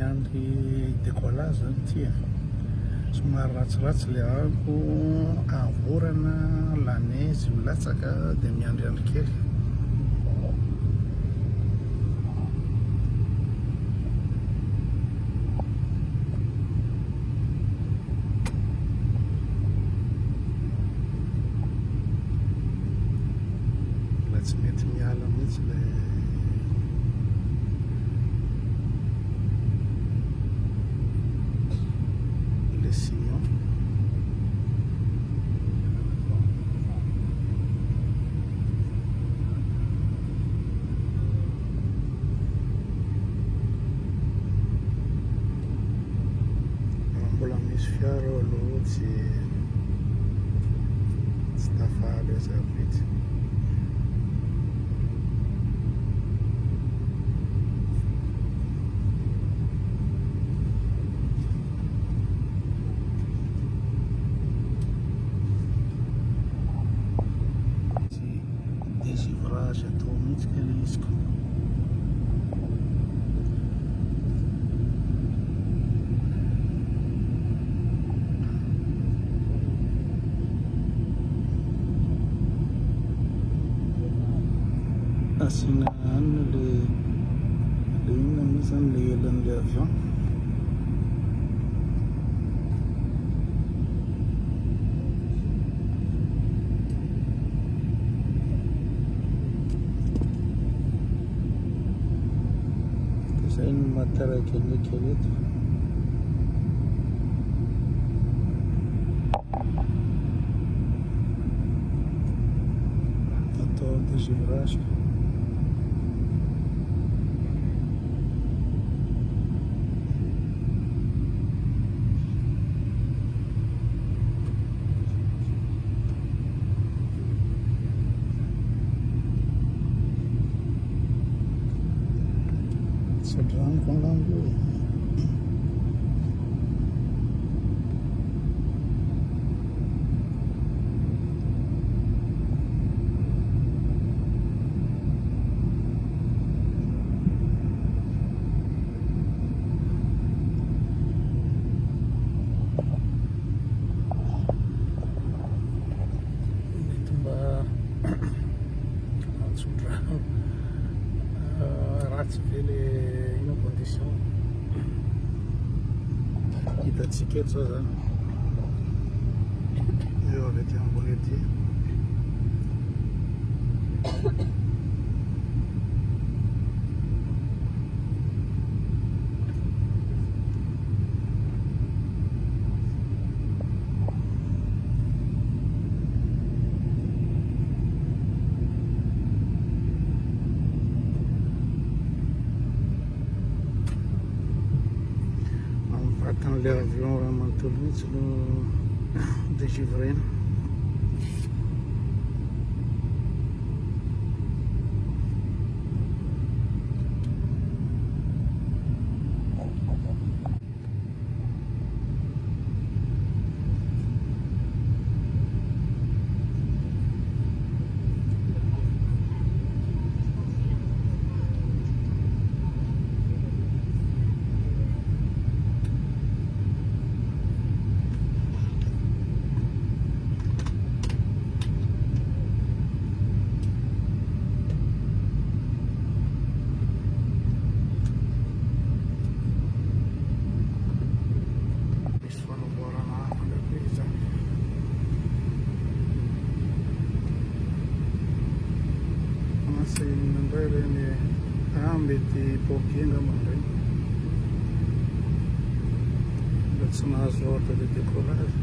miandry décollage zany tia somary ratsiratsy le andro avorana la neige milatsaka dia miandriandry kely la tsy mety miala mihitsy le sillon mbola misy fiara aloha tsy tafaly zavitsy dégivrage atao mihitsy ka le izy ko asina hanina le inona mihitsy zany le elan'le avion zay ny matarakelekely eto atao dégivrage sadrano ko angamba io mety mba antsodrano ratsy ve le ino condition hitatsika eto zao zany eo avy aty ambony aty vatan'le avion raha manontolo mihitsy no dégivrena mandray reny mety pokenga mandray mba tsy mahazo ordre de décollage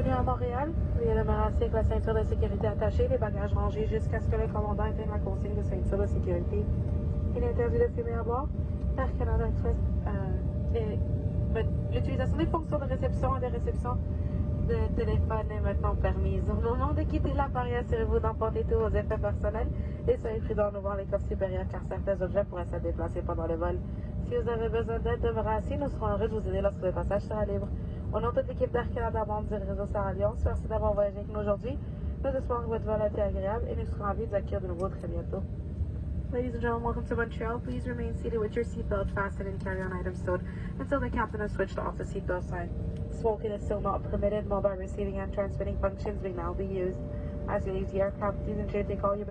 Bienvenue à Montréal. Veuillez demeurer assis avec la ceinture de sécurité attachée, les bagages rangés jusqu'à ce que le commandant éteigne la consigne de ceinture de sécurité. Il est interdit de fumer à bord. Air Canada Express, l'utilisation des fonctions de réception et de réception de téléphone est maintenant permise. Au moment de quitter l'appareil, assurez-vous d'emporter tous vos effets personnels et soyez prudents d'ouvrir les coffres supérieurs car certains objets pourraient se déplacer pendant le vol. Si vous avez besoin d'aide, demeurez assis. Nous serons heureux de vous aider lorsque le passage sera libre. Au nom de toute l'équipe d'Air Canada, membre du réseau Star Alliance, merci d'avoir voyagé avec nous aujourd'hui. Nous espérons que votre vol a été agréable et nous serons ravis de vous accueillir de nouveau très bientôt. Ladies and gentlemen, welcome to Montreal. Please remain seated with your seatbelt fastened and carry-on items stowed until the captain has switched off the seatbelt sign. Smoking is still not permitted. Mobile receiving and transmitting functions may now be used. As you leave the aircraft, please ensure to take all your